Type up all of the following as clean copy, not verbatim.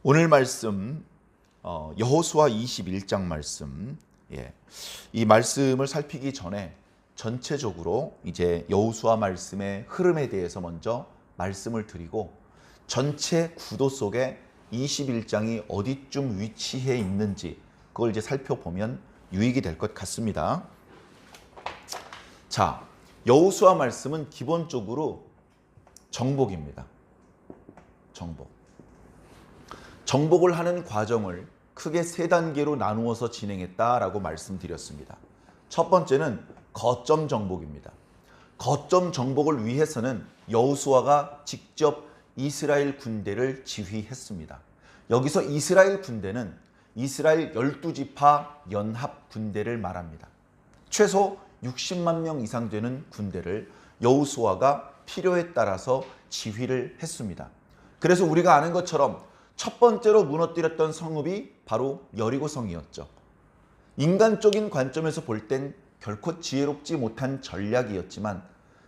오늘 말씀 여호수아 21장 말씀, 이 말씀을 살피기 전에 전체적으로 이제 여호수아 말씀의 흐름에 대해서 먼저 말씀을 드리고 전체 구도 속에 21장이 어디쯤 위치해 있는지 그걸 이제 살펴보면 유익이 될 것 같습니다. 자, 여호수아 말씀은 기본적으로 정복입니다. 정복을 하는 과정을 크게 세 단계로 나누어서 진행했다라고 말씀드렸습니다. 첫 번째는 거점 정복입니다. 거점 정복을 위해서는 여호수아가 직접 이스라엘 군대를 지휘했습니다. 여기서 이스라엘 군대는 이스라엘 12지파 연합 군대를 말합니다. 최소 60만 명 이상 되는 군대를 여호수아가 필요에 따라서 지휘를 했습니다. 그래서 우리가 아는 것처럼 첫 번째로 무너뜨렸던 성읍이 바로 여리고성이었죠. 인간적인 관점에서 볼 땐 결코 지혜롭지 못한 전략이었지만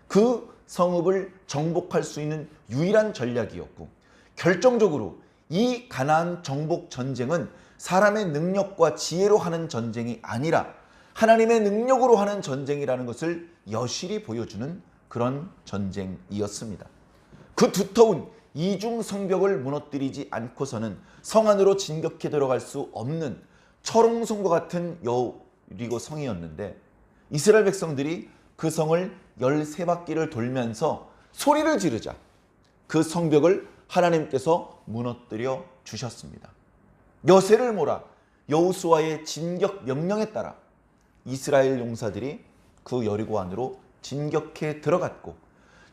그 성읍을 정복할 수 있는 유일한 전략이었고, 결정적으로 이 가나안 정복 전쟁은 사람의 능력과 지혜로 하는 전쟁이 아니라 하나님의 능력으로 하는 전쟁이라는 것을 여실히 보여주는 그런 전쟁이었습니다. 그 두터운 이중 성벽을 무너뜨리지 않고서는 성 안으로 진격해 들어갈 수 없는 철옹성과 같은 여리고 성이었는데, 이스라엘 백성들이 그 성을 13바퀴를 돌면서 소리를 지르자 그 성벽을 하나님께서 무너뜨려 주셨습니다. 여세를 몰아 여호수아의 진격 명령에 따라 이스라엘 용사들이 그 여리고 안으로 진격해 들어갔고,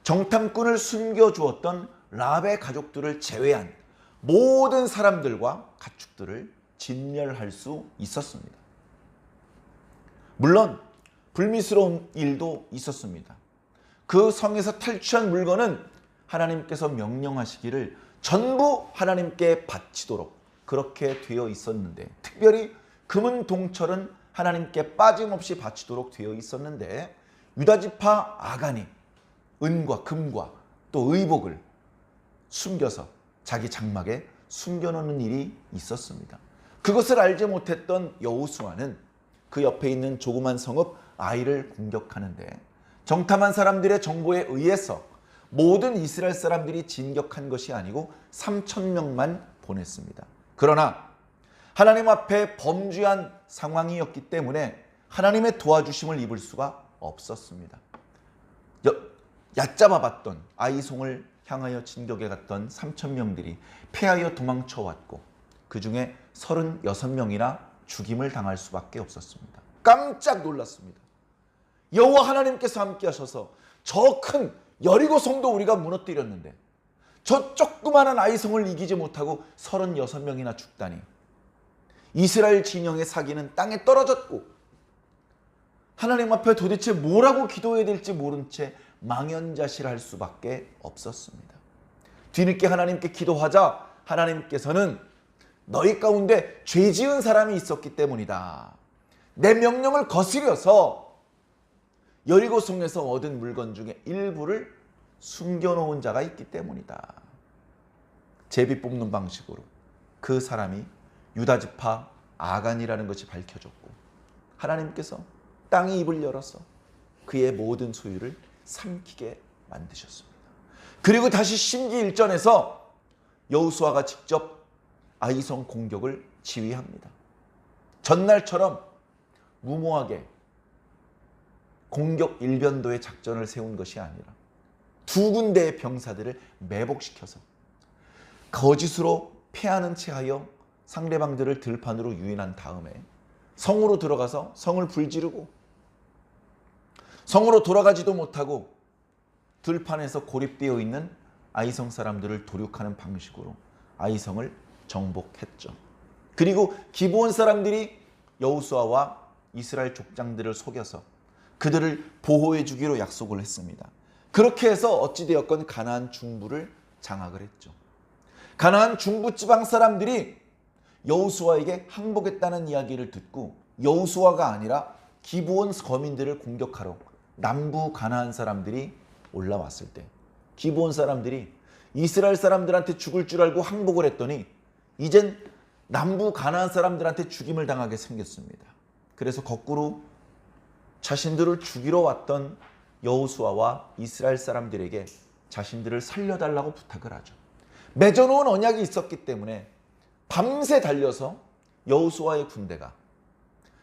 정탐꾼을 숨겨주었던 라합의 가족들을 제외한 모든 사람들과 가축들을 진멸할 수 있었습니다. 물론 불미스러운 일도 있었습니다. 그 성에서 탈취한 물건은 하나님께서 명령하시기를 전부 하나님께 바치도록 그렇게 되어 있었는데, 특별히 금은 동철은 하나님께 빠짐없이 바치도록 되어 있었는데, 유다지파 아간이 은과 금과 또 의복을 숨겨서 자기 장막에 숨겨놓는 일이 있었습니다. 그것을 알지 못했던 여호수아는 그 옆에 있는 조그만 성읍 아이를 공격하는데, 정탐한 사람들의 정보에 의해서 모든 이스라엘 사람들이 진격한 것이 아니고 3,000명만 보냈습니다. 그러나 하나님 앞에 범죄한 상황이었기 때문에 하나님의 도와주심을 입을 수가 없었습니다. 얕잡아봤던 아이송을 향하여 진격해 갔던 3,000명들이 패하여 도망쳐 왔고, 그 중에 36명이나 죽임을 당할 수밖에 없었습니다. 깜짝 놀랐습니다. 여호와 하나님께서 함께 하셔서 저 큰 여리고성도 우리가 무너뜨렸는데 저 조그마한 아이성을 이기지 못하고 36명이나 죽다니. 이스라엘 진영의 사기는 땅에 떨어졌고, 하나님 앞에 도대체 뭐라고 기도해야 될지 모른 채 망연자실할 수밖에 없었습니다. 뒤늦게 하나님께 기도하자 하나님께서는 너희 가운데 죄 지은 사람이 있었기 때문이다. 내 명령을 거스려서 여리고성에서 얻은 물건 중에 일부를 숨겨놓은 자가 있기 때문이다. 제비 뽑는 방식으로 그 사람이 유다지파 아간이라는 것이 밝혀졌고, 하나님께서 땅의 입을 열어서 그의 모든 소유를 삼키게 만드셨습니다. 그리고 다시 심기일전에서 여호수아가 직접 아이성 공격을 지휘합니다. 전날처럼 무모하게 공격 일변도의 작전을 세운 것이 아니라 두 군데의 병사들을 매복시켜서 거짓으로 패하는 체하여 상대방들을 들판으로 유인한 다음에 성으로 들어가서 성을 불지르고, 성으로 돌아가지도 못하고 들판에서 고립되어 있는 아이성 사람들을 도륙하는 방식으로 아이성을 정복했죠. 그리고 기브온 사람들이 여호수아와 이스라엘 족장들을 속여서 그들을 보호해 주기로 약속을 했습니다. 그렇게 해서 어찌되었건 가나안 중부를 장악을 했죠. 가나안 중부 지방 사람들이 여호수아에게 항복했다는 이야기를 듣고 여호수아가 아니라 기브온 거민들을 공격하러 남부 가나안 사람들이 올라왔을 때, 기브온 사람들이 이스라엘 사람들한테 죽을 줄 알고 항복을 했더니 이젠 남부 가나안 사람들한테 죽임을 당하게 생겼습니다. 그래서 거꾸로 자신들을 죽이러 왔던 여호수아와 이스라엘 사람들에게 자신들을 살려달라고 부탁을 하죠. 맺어놓은 언약이 있었기 때문에 밤새 달려서 여호수아의 군대가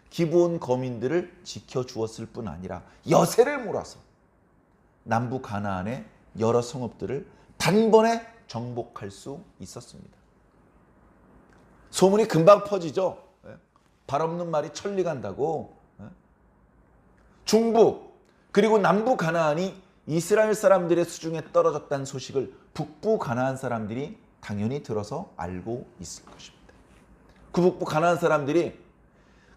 기브온 거민들을 지켜주었을 뿐 아니라 여세를 몰아서 남부 가나안의 여러 성읍들을 단번에 정복할 수 있었습니다. 소문이 금방 퍼지죠. 발 없는 말이 천리 간다고. 중부 그리고 남부 가나안이 이스라엘 사람들의 수중에 떨어졌다는 소식을 북부 가나안 사람들이 당연히 들어서 알고 있을 것입니다. 그 북부 가나안 사람들이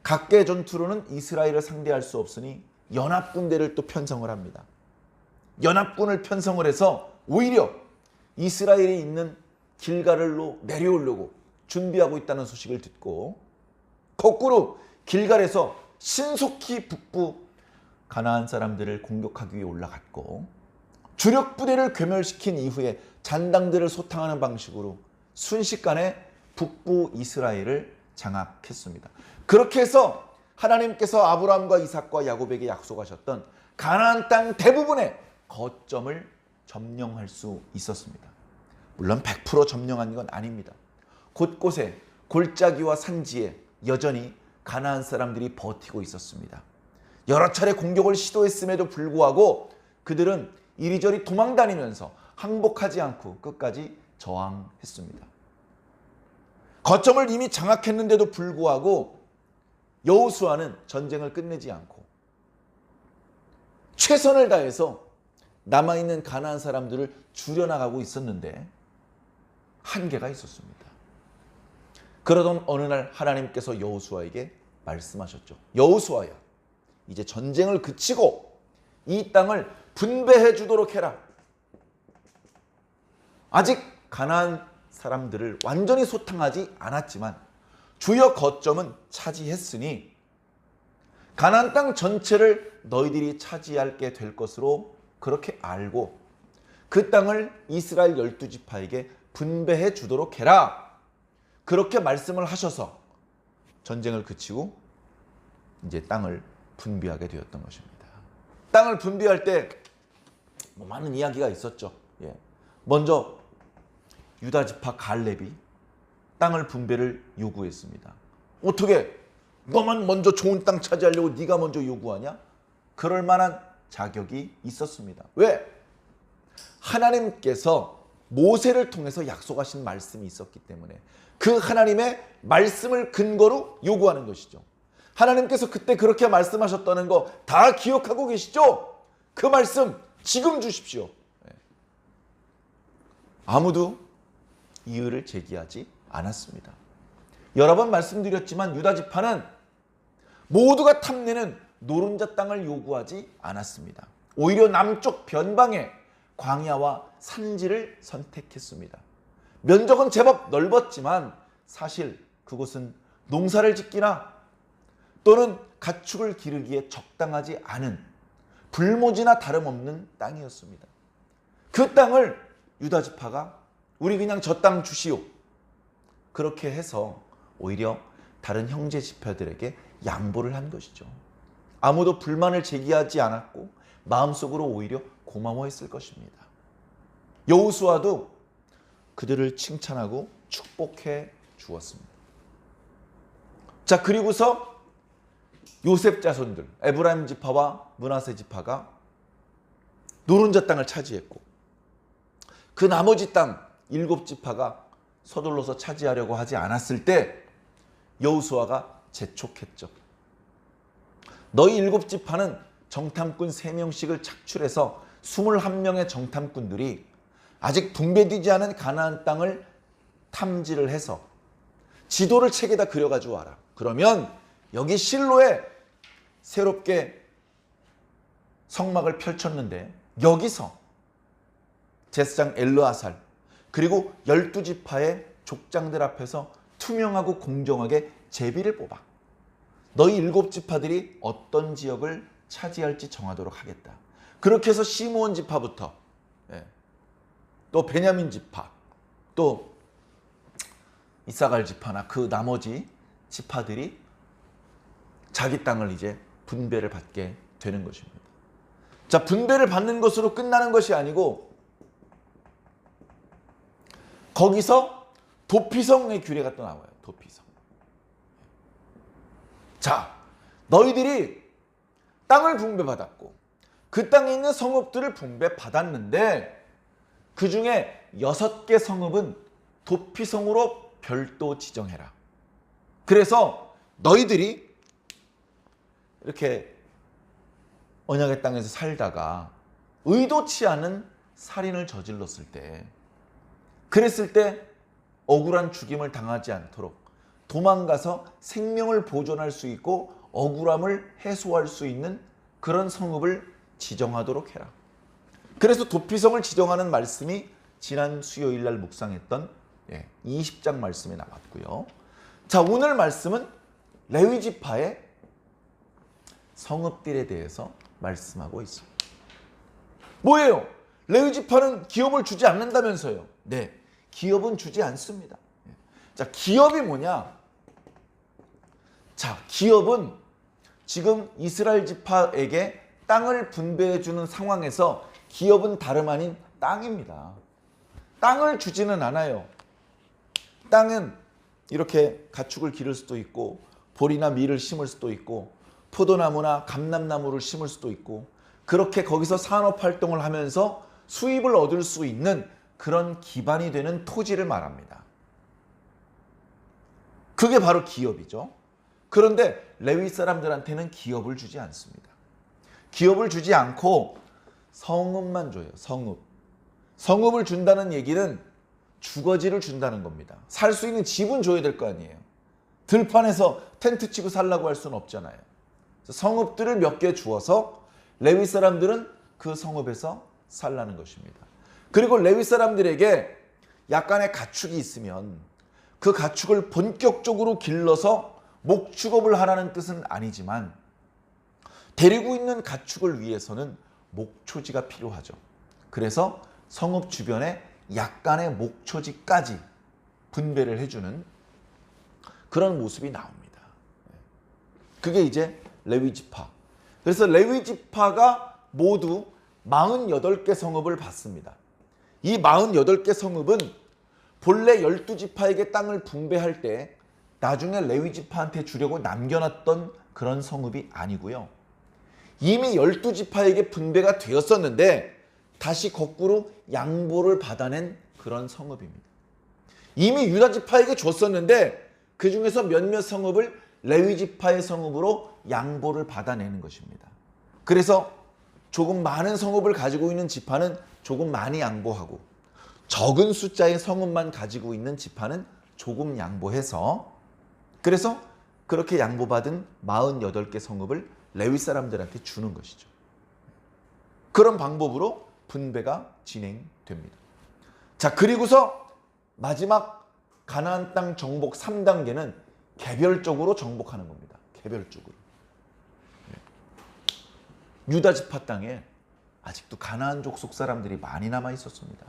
각계 전투로는 이스라엘을 상대할 수 없으니 연합군대를 또 편성을 합니다. 연합군을 편성을 해서 오히려 이스라엘이 있는 길갈로 내려오려고 준비하고 있다는 소식을 듣고 거꾸로 길갈에서 신속히 북부 가나안 사람들을 공격하기 위해 올라갔고 주력 부대를 괴멸시킨 이후에 잔당들을 소탕하는 방식으로 순식간에 북부 이스라엘을 장악했습니다. 그렇게 해서 하나님께서 아브라함과 이삭과 야곱에게 약속하셨던 가나안 땅 대부분의 거점을 점령할 수 있었습니다. 물론 100% 점령한 건 아닙니다. 곳곳에 골짜기와 산지에 여전히 가나안 사람들이 버티고 있었습니다. 여러 차례 공격을 시도했음에도 불구하고 그들은 이리저리 도망다니면서 항복하지 않고 끝까지 저항했습니다. 거점을 이미 장악했는데도 불구하고 여호수아는 전쟁을 끝내지 않고 최선을 다해서 남아있는 가나안 사람들을 줄여나가고 있었는데 한계가 있었습니다. 그러던 어느 날 하나님께서 여호수아에게 말씀하셨죠. 여호수아야, 이제 전쟁을 그치고 이 땅을 분배해 주도록 해라. 아직 가나안 사람들을 완전히 소탕하지 않았지만 주요 거점은 차지했으니 가나안 땅 전체를 너희들이 차지하게 될 것으로 그렇게 알고 그 땅을 이스라엘 12지파에게 분배해 주도록 해라. 그렇게 말씀을 하셔서 전쟁을 그치고 이제 땅을 분배하게 되었던 것입니다. 땅을 분배할 때 많은 이야기가 있었죠. 먼저 유다 지파 갈렙이 땅을 분배를 요구했습니다. 어떻게 너만 먼저 좋은 땅 차지하려고 네가 먼저 요구하냐? 그럴 만한 자격이 있었습니다. 왜? 하나님께서 모세를 통해서 약속하신 말씀이 있었기 때문에 그 하나님의 말씀을 근거로 요구하는 것이죠. 하나님께서 그때 그렇게 말씀하셨다는 거 다 기억하고 계시죠? 그 말씀 지금 주십시오. 아무도 이의를 제기하지 않았습니다. 여러 번 말씀드렸지만 유다 지파는 모두가 탐내는 노른자 땅을 요구하지 않았습니다. 오히려 남쪽 변방의 광야와 산지를 선택했습니다. 면적은 제법 넓었지만 사실 그곳은 농사를 짓기나 또는 가축을 기르기에 적당하지 않은 불모지나 다름없는 땅이었습니다. 그 땅을 유다 지파가 우리 그냥 저 땅 주시오. 그렇게 해서 오히려 다른 형제 지파들에게 양보를 한 것이죠. 아무도 불만을 제기하지 않았고 마음속으로 오히려 고마워했을 것입니다. 여호수아도 그들을 칭찬하고 축복해 주었습니다. 자, 그리고서 요셉 자손들 에브라임 지파와 므낫세 지파가 노른자 땅을 차지했고 그 나머지 땅 7지파가 서둘러서 차지하려고 하지 않았을 때 여호수아가 재촉했죠. 너희 7지파는 정탐꾼 3명씩을 착출해서 21명의 정탐꾼들이 아직 분배되지 않은 가나안 땅을 탐지를 해서 지도를 책에다 그려가지고 와라. 그러면 여기 실로에 새롭게 성막을 펼쳤는데 여기서 제사장 엘르아살 그리고 12지파의 족장들 앞에서 투명하고 공정하게 제비를 뽑아 너희 7지파들이 어떤 지역을 차지할지 정하도록 하겠다. 그렇게 해서 시므온 지파부터 또 베냐민 지파 또 이사갈 지파나 그 나머지 지파들이 자기 땅을 이제 분배를 받게 되는 것입니다. 자, 분배를 받는 것으로 끝나는 것이 아니고 거기서 도피성의 규례가 또 나와요. 도피성. 자, 너희들이 땅을 분배받았고 그 땅에 있는 성읍들을 분배받았는데 그 중에 6개 성읍은 도피성으로 별도 지정해라. 그래서 너희들이 이렇게 언약의 땅에서 살다가 의도치 않은 살인을 저질렀을 때, 그랬을 때 억울한 죽임을 당하지 않도록 도망가서 생명을 보존할 수 있고 억울함을 해소할 수 있는 그런 성읍을 지정하도록 해라. 그래서 도피성을 지정하는 말씀이 지난 수요일 날 묵상했던 20장 말씀에 나왔고요. 자, 오늘 말씀은 레위 지파의 성읍들에 대해서 말씀하고 있습니다. 뭐예요? 레위 지파는 기업을 주지 않는다면서요. 네, 기업은 주지 않습니다. 자, 기업이 뭐냐? 자, 기업은 지금 이스라엘 지파에게 땅을 분배해 주는 상황에서 기업은 다름 아닌 땅입니다. 땅을 주지는 않아요. 땅은 이렇게 가축을 기를 수도 있고 보리나 밀을 심을 수도 있고 포도나무나 감람나무를 심을 수도 있고 그렇게 거기서 산업활동을 하면서 수입을 얻을 수 있는 그런 기반이 되는 토지를 말합니다. 그게 바로 기업이죠. 그런데 레위 사람들한테는 기업을 주지 않습니다. 기업을 주지 않고 성읍만 줘요. 성읍. 성읍을 준다는 얘기는 주거지를 준다는 겁니다. 살 수 있는 집은 줘야 될 거 아니에요. 들판에서 텐트 치고 살라고 할 수는 없잖아요. 성읍들을 몇 개 주어서 레위 사람들은 그 성읍에서 살라는 것입니다. 그리고 레위 사람들에게 약간의 가축이 있으면 그 가축을 본격적으로 길러서 목축업을 하라는 뜻은 아니지만 데리고 있는 가축을 위해서는 목초지가 필요하죠. 그래서 성읍 주변에 약간의 목초지까지 분배를 해주는 그런 모습이 나옵니다. 그게 이제 레위 지파. 그래서 레위 지파가 모두 48개 성읍을 받습니다. 이 48개 성읍은 본래 12지파에게 땅을 분배할 때 나중에 레위 지파한테 주려고 남겨놨던 그런 성읍이 아니고요. 이미 12지파에게 분배가 되었었는데 다시 거꾸로 양보를 받아낸 그런 성읍입니다. 이미 유다 지파에게 줬었는데 그 중에서 몇몇 성읍을 레위 지파의 성읍으로 양보를 받아내는 것입니다. 그래서 조금 많은 성읍을 가지고 있는 지파는 조금 많이 양보하고 적은 숫자의 성읍만 가지고 있는 지파는 조금 양보해서 그래서 그렇게 양보받은 48개 성읍을 레위 사람들한테 주는 것이죠. 그런 방법으로 분배가 진행됩니다. 자, 그리고서 마지막 가나안 땅 정복 3단계는 개별적으로 정복하는 겁니다. 개별적으로. 유다 지파 땅에 아직도 가나안족 속 사람들이 많이 남아 있었습니다.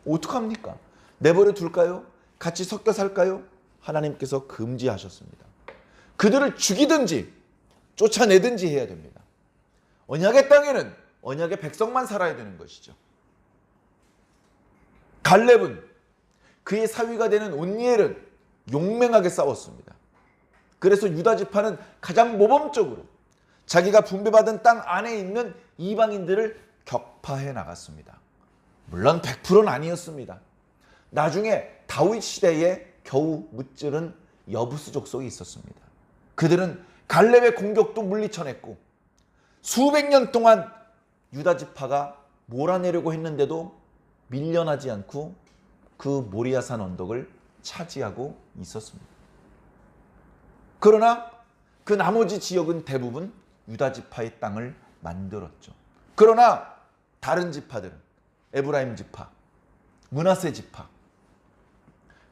어떡합니까? 내버려 둘까요? 같이 섞여 살까요? 하나님께서 금지하셨습니다. 그들을 죽이든지 쫓아내든지 해야 됩니다. 언약의 땅에는 언약의 백성만 살아야 되는 것이죠. 갈렙은 그의 사위가 되는 온니엘은 용맹하게 싸웠습니다. 그래서 유다 지파는 가장 모범적으로 자기가 분배받은 땅 안에 있는 이방인들을 격파해 나갔습니다. 물론 100%는 아니었습니다. 나중에 다윗 시대에 겨우 무찌른 여부스 족속이 있었습니다. 그들은 갈렙의 공격도 물리쳐냈고 수백 년 동안 유다 지파가 몰아내려고 했는데도 밀려나지 않고 그 모리아산 언덕을 차지하고 있었습니다. 그러나 그 나머지 지역은 대부분 유다 지파의 땅을 만들었죠. 그러나 다른 지파들은 에브라임 지파, 므낫세 지파,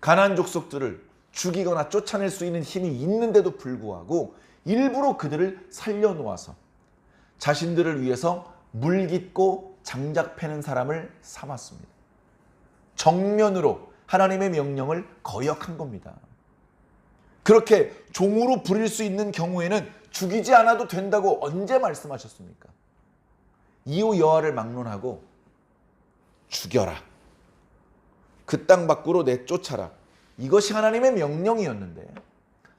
가나안 족속들을 죽이거나 쫓아낼 수 있는 힘이 있는데도 불구하고 일부러 그들을 살려놓아서 자신들을 위해서 물깃고 장작 패는 사람을 삼았습니다. 정면으로 하나님의 명령을 거역한 겁니다. 그렇게 종으로 부릴 수 있는 경우에는 죽이지 않아도 된다고 언제 말씀하셨습니까? 이후 여호와를 막론하고 죽여라. 그 땅 밖으로 내쫓아라. 이것이 하나님의 명령이었는데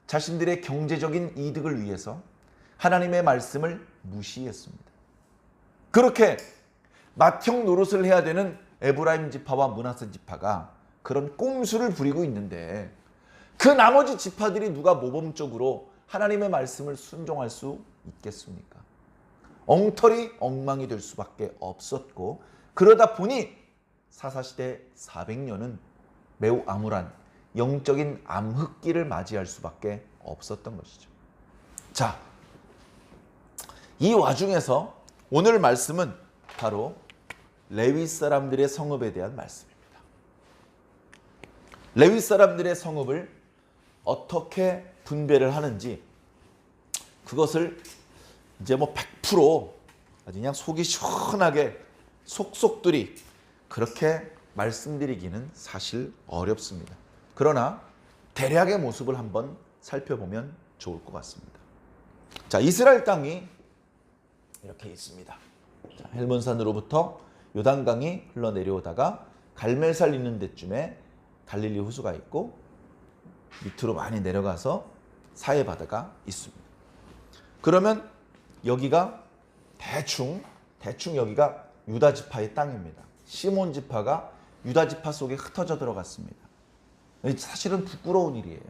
자신들의 경제적인 이득을 위해서 하나님의 말씀을 무시했습니다. 그렇게 맏형 노릇을 해야 되는 에브라임 지파와 므낫세 지파가 그런 꼼수를 부리고 있는데 그 나머지 지파들이 누가 모범적으로 하나님의 말씀을 순종할 수 있겠습니까? 엉터리 엉망이 될 수밖에 없었고 그러다 보니 사사시대 400년은 매우 암울한 영적인 암흑기를 맞이할 수밖에 없었던 것이죠. 자, 이 와중에서 오늘 말씀은 바로 레위 사람들의 성읍에 대한 말씀입니다. 레위 사람들의 성읍을 어떻게 분배를 하는지 그것을 이제 100% 아주 그냥 속이 시원하게 속속들이 그렇게 말씀드리기는 사실 어렵습니다. 그러나 대략의 모습을 한번 살펴보면 좋을 것 같습니다. 자, 이스라엘 땅이 이렇게 있습니다. 자, 헬몬산으로부터 요단강이 흘러내려오다가 갈멜살 있는 데쯤에 갈릴리 호수가 있고 밑으로 많이 내려가서 사해 바다가 있습니다. 그러면 여기가 대충 여기가 유다 지파의 땅입니다. 시몬 지파가 유다 지파 속에 흩어져 들어갔습니다. 사실은 부끄러운 일이에요.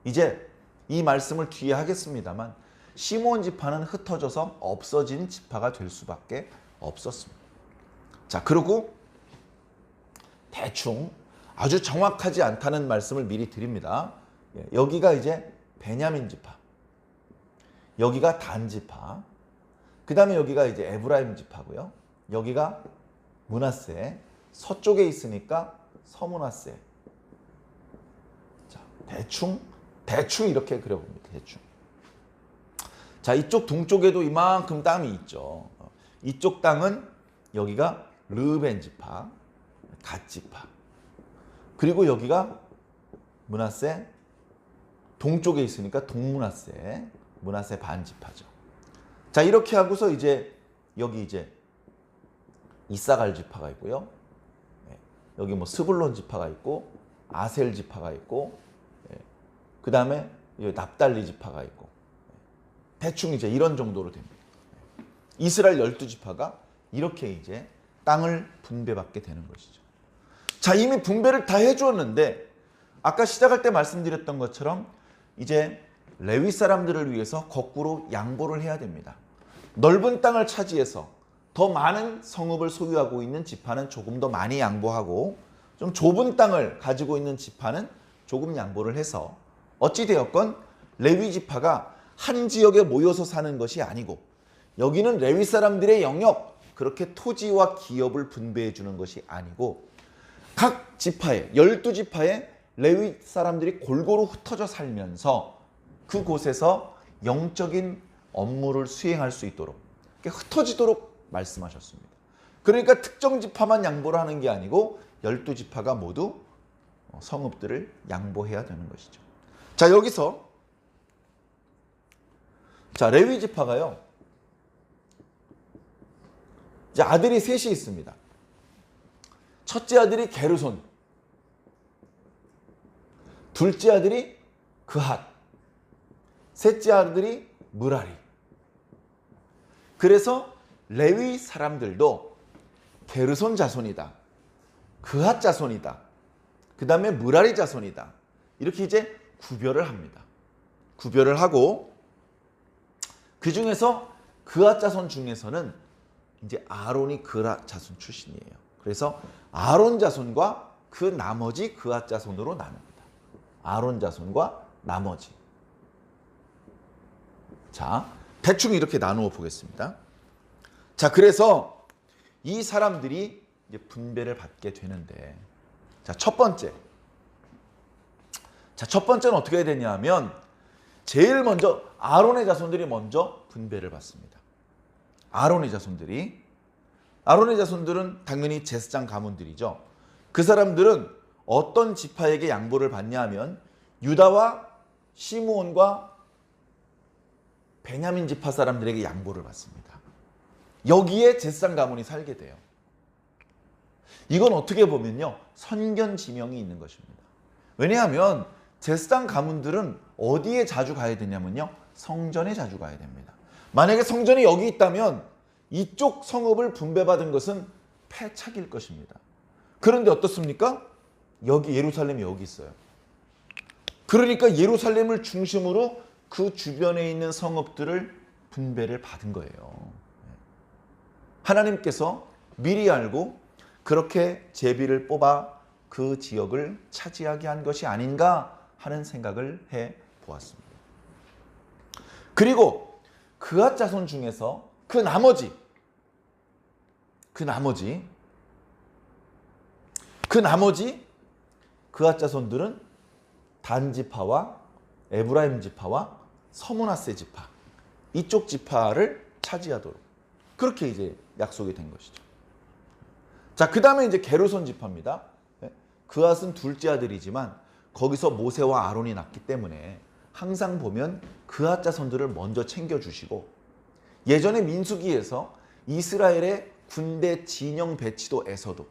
이제 이 말씀을 뒤에 하겠습니다만 시몬 지파는 흩어져서 없어진 지파가 될 수밖에 없었습니다. 자, 그리고 대충 아주 정확하지 않다는 말씀을 미리 드립니다. 여기가 이제 베냐민 지파, 여기가 단 지파, 그 다음에 여기가 이제 에브라임 지파고요. 여기가 므낫세, 서쪽에 있으니까 서므낫세. 자, 대충 이렇게 그려봅니다. 대충. 자, 이쪽 동쪽에도 이만큼 땅이 있죠. 이쪽 땅은 여기가 르벤 지파, 갓 지파. 그리고 여기가 므낫세, 동쪽에 있으니까 동므낫세, 므낫세 반 지파죠. 자, 이렇게 하고서 이제 여기 이제 이사갈 지파가 있고요. 여기 뭐 스불론 지파가 있고 아셀 지파가 있고 그 다음에 납달리 지파가 있고 대충 이제 이런 정도로 됩니다. 이스라엘 12지파가 이렇게 이제 땅을 분배받게 되는 것이죠. 자, 이미 분배를 다 해주었는데 아까 시작할 때 말씀드렸던 것처럼 이제 레위 사람들을 위해서 거꾸로 양보를 해야 됩니다. 넓은 땅을 차지해서 더 많은 성읍을 소유하고 있는 지파는 조금 더 많이 양보하고 좀 좁은 땅을 가지고 있는 지파는 조금 양보를 해서 어찌되었건 레위 지파가 한 지역에 모여서 사는 것이 아니고 여기는 레위 사람들의 영역, 그렇게 토지와 기업을 분배해 주는 것이 아니고 각 지파에 12지파에 레위 사람들이 골고루 흩어져 살면서 그곳에서 영적인 업무를 수행할 수 있도록 흩어지도록 말씀하셨습니다. 그러니까 특정 지파만 양보를 하는 게 아니고 12지파가 모두 성읍들을 양보해야 되는 것이죠. 자, 여기서 자, 레위 지파가요. 이제 아들이 셋이 있습니다. 첫째 아들이 게르손, 둘째 아들이 그핫, 셋째 아들이 므라리. 그래서 레위 사람들도 게르손 자손이다, 그핫 자손이다, 그 다음에 므라리 자손이다, 이렇게 이제 구별을 합니다. 구별을 하고 그 중에서 그핫 자손 중에서는 이제 아론이 그핫 자손 출신이에요. 그래서 아론 자손과 그 나머지 그핫 자손으로 나눕니다. 아론 자손과 나머지. 자, 대충 이렇게 나누어 보겠습니다. 자, 그래서 이 사람들이 이제 분배를 받게 되는데, 자, 첫 번째는 어떻게 해야 되냐면 제일 먼저 아론의 자손들이 먼저 분배를 받습니다. 아론의 자손들은 당연히 제사장 가문들이죠. 그 사람들은 어떤 지파에게 양보를 받냐 하면 유다와 시므온과 베냐민 지파 사람들에게 양보를 받습니다. 여기에 제사장 가문이 살게 돼요. 이건 어떻게 보면요, 선견 지명이 있는 것입니다. 왜냐하면 제사장 가문들은 어디에 자주 가야 되냐면요, 성전에 자주 가야 됩니다. 만약에 성전이 여기 있다면 이쪽 성읍을 분배받은 것은 패착일 것입니다. 그런데 어떻습니까? 여기 예루살렘이 여기 있어요. 그러니까 예루살렘을 중심으로 그 주변에 있는 성읍들을 분배를 받은 거예요. 하나님께서 미리 알고 그렇게 제비를 뽑아 그 지역을 차지하게 한 것이 아닌가 하는 생각을 해 보았습니다. 그리고 그앗 자손 중에서 그 나머지 그앗 자손들은 단 지파와 에브라임 지파와 서므나세 지파, 이쪽 지파를 차지하도록 그렇게 이제 약속이 된 것이죠. 자, 그 다음에 이제 게르손 지파입니다. 그앗은 둘째 아들이지만 거기서 모세와 아론이 났기 때문에 항상 보면 그앗 자손들을 먼저 챙겨주시고, 예전에 민수기에서 이스라엘의 군대 진영 배치도에서도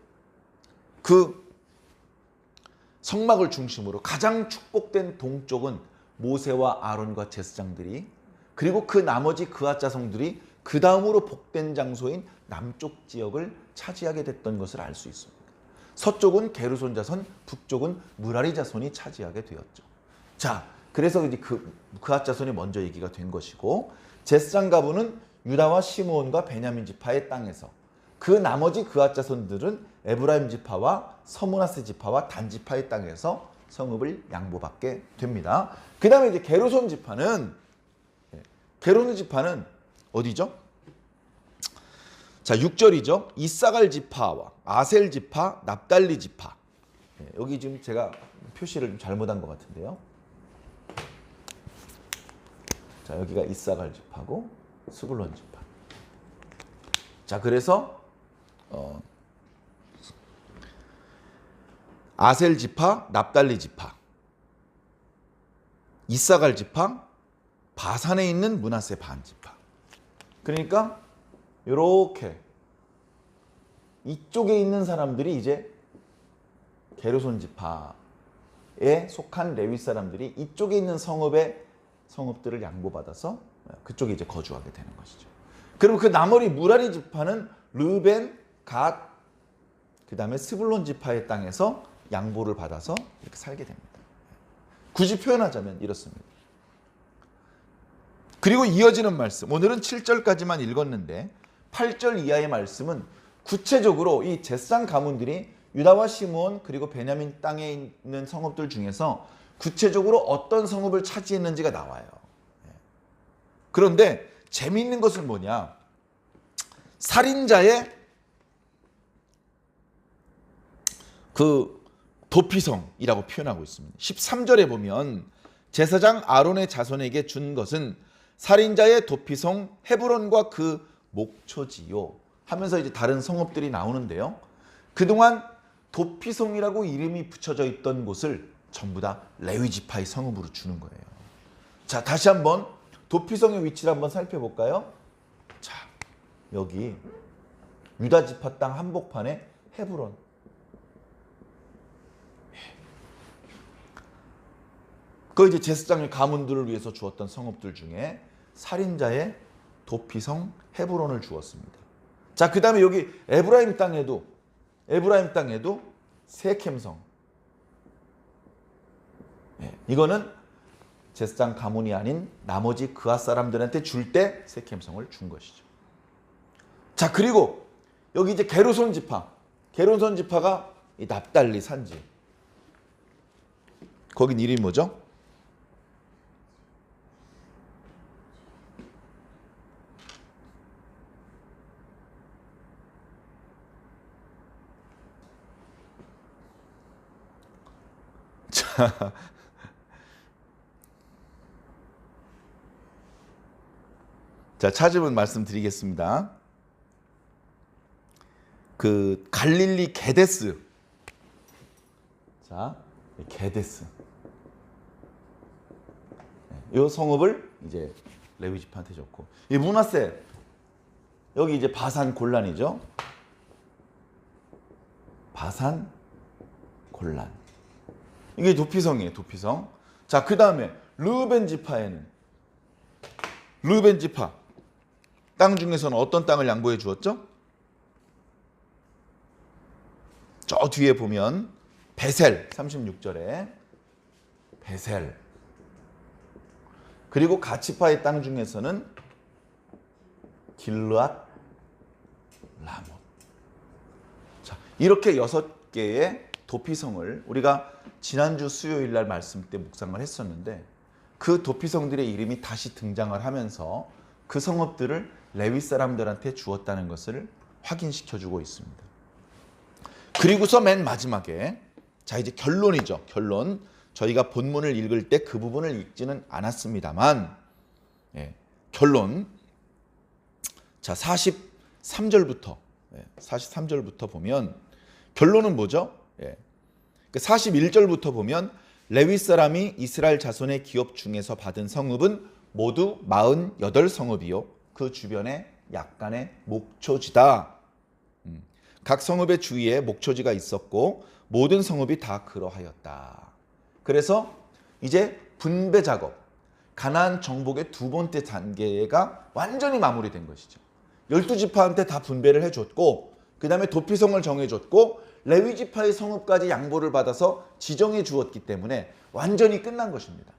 그 성막을 중심으로 가장 축복된 동쪽은 모세와 아론과 제사장들이, 그리고 그 나머지 그앗 자손들이 그 다음으로 복된 장소인 남쪽 지역을 차지하게 됐던 것을 알 수 있습니다. 서쪽은 게르손 자손, 북쪽은 무라리 자손이 차지하게 되었죠. 자, 그래서 이제 그앗 자손이 먼저 얘기가 된 것이고, 제사장 가부는 유다와 시므온과 베냐민 지파의 땅에서, 그 나머지 그앗 자손들은 에브라임 지파와 서므나세 지파와 단 지파의 땅에서 성읍을 양보받게 됩니다. 그 다음에 이제 게르손 지파는 어디죠? 자, 6절이죠. 이사갈 지파와 아셀 지파, 납달리 지파. 여기 지금 제가 표시를 좀 잘못한 것 같은데요. 자, 여기가 이사갈 지파고 스불론 지파. 자, 그래서 아셀 지파, 납달리 지파, 이사갈 지파, 바산에 있는 므낫세 반 지파. 그러니까 이렇게 이쪽에 있는 사람들이 이제 게르손 지파에 속한 레위 사람들이 이쪽에 있는 성읍들을 양보받아서 그쪽에 이제 거주하게 되는 것이죠. 그리고 그 나머지 무라리 지파는 르벤, 갓, 그 다음에 스불론 지파의 땅에서 양보를 받아서 이렇게 살게 됩니다. 굳이 표현하자면 이렇습니다. 그리고 이어지는 말씀, 오늘은 7절까지만 읽었는데 8절 이하의 말씀은 구체적으로 이 제사장 가문들이 유다와 시므온 그리고 베냐민 땅에 있는 성읍들 중에서 구체적으로 어떤 성읍을 차지했는지가 나와요. 그런데 재미있는 것은 뭐냐, 살인자의 그 도피성이라고 표현하고 있습니다. 13절에 보면 제사장 아론의 자손에게 준 것은 살인자의 도피성 헤브론과 그 목초지요 하면서 이제 다른 성읍들이 나오는데요. 그동안 도피성이라고 이름이 붙여져 있던 곳을 전부 다 레위 지파의 성읍으로 주는 거예요. 자, 다시 한번 도피성의 위치를 한번 살펴볼까요? 자, 여기 유다 지파 땅 한복판에 헤브론. 그 이제 제사장의 가문들을 위해서 주었던 성읍들 중에 살인자의 도피성 헤브론을 주었습니다. 자, 그 다음에 여기 에브라임 땅에도 세켐성. 이거는 제사장 가문이 아닌 나머지 그앗 사람들한테 줄 때 세켐성을 준 것이죠. 자, 그리고 여기 이제 게르손 지파가 이 납달리 산지. 거긴 이름이 뭐죠? 자, 찾으면 말씀드리겠습니다. 그 갈릴리 게데스. 자, 게데스. 이 성읍을 이제 레위 지파한테 줬고, 이 므낫세 여기 이제 바산 골란이죠. 바산 골란. 이게 도피성이에요. 도피성. 자, 그 다음에 르우벤 지파에는 르우벤 지파 땅 중에서는 어떤 땅을 양보해 주었죠? 저 뒤에 보면 베셀 36절에 베셀, 그리고 가치파의 땅 중에서는 길르앗 라못. 자, 이렇게 6개의 도피성을 우리가 지난주 수요일 날 말씀 때 묵상을 했었는데, 그 도피성들의 이름이 다시 등장을 하면서 그 성읍들을 레위 사람들한테 주었다는 것을 확인시켜 주고 있습니다. 그리고서 맨 마지막에, 자 이제 결론이죠. 결론. 저희가 본문을 읽을 때 그 부분을 읽지는 않았습니다만, 결론. 자 43절부터 43절부터 보면 결론은 뭐죠? 41절부터 보면 레위 사람이 이스라엘 자손의 기업 중에서 받은 성읍은 모두 48성읍이요 그 주변에 약간의 목초지다. 각 성읍의 주위에 목초지가 있었고 모든 성읍이 다 그러하였다. 그래서 이제 분배 작업, 가나안 정복의 두 번째 단계가 완전히 마무리된 것이죠. 12지파한테 다 분배를 해줬고, 그 다음에 도피성을 정해줬고, 레위 지파의 성읍까지 양보를 받아서 지정해 주었기 때문에 완전히 끝난 것입니다.